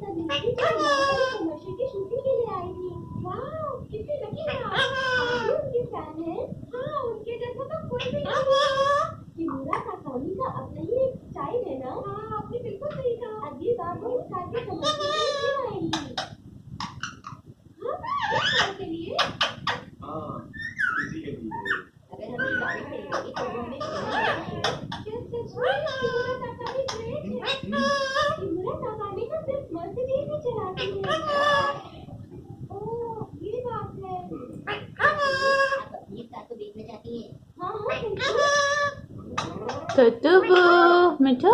Commercial की shooting के लिए आई थी। वाह, कितनी लकी है आप। आप भी उनकी फैन हैं? हाँ, उनके जैसा तो कोई भी नहीं। किमोरा साकामी का अपना ही एक स्टाइल है ना। हाँ, आपने बिल्कुल सही कहा। अगली बार वो इस कार के कमर्शियल के लिए फिर आएंगी। हाँ, इस कार के लिए? हाँ, इसी के लिए। अगर हमें गाड़ी खरीदेगी तो वो हमें किमोरा साकामी ग्रेट है। किमोरा साकामी तो सिर्फ मर्सिडीज ही चलाती है। ओह, ये बात है। आप अपनी कार को देखना चाहती हैं? हाँ हाँ, बिल्कुल। Tutubu, Minto.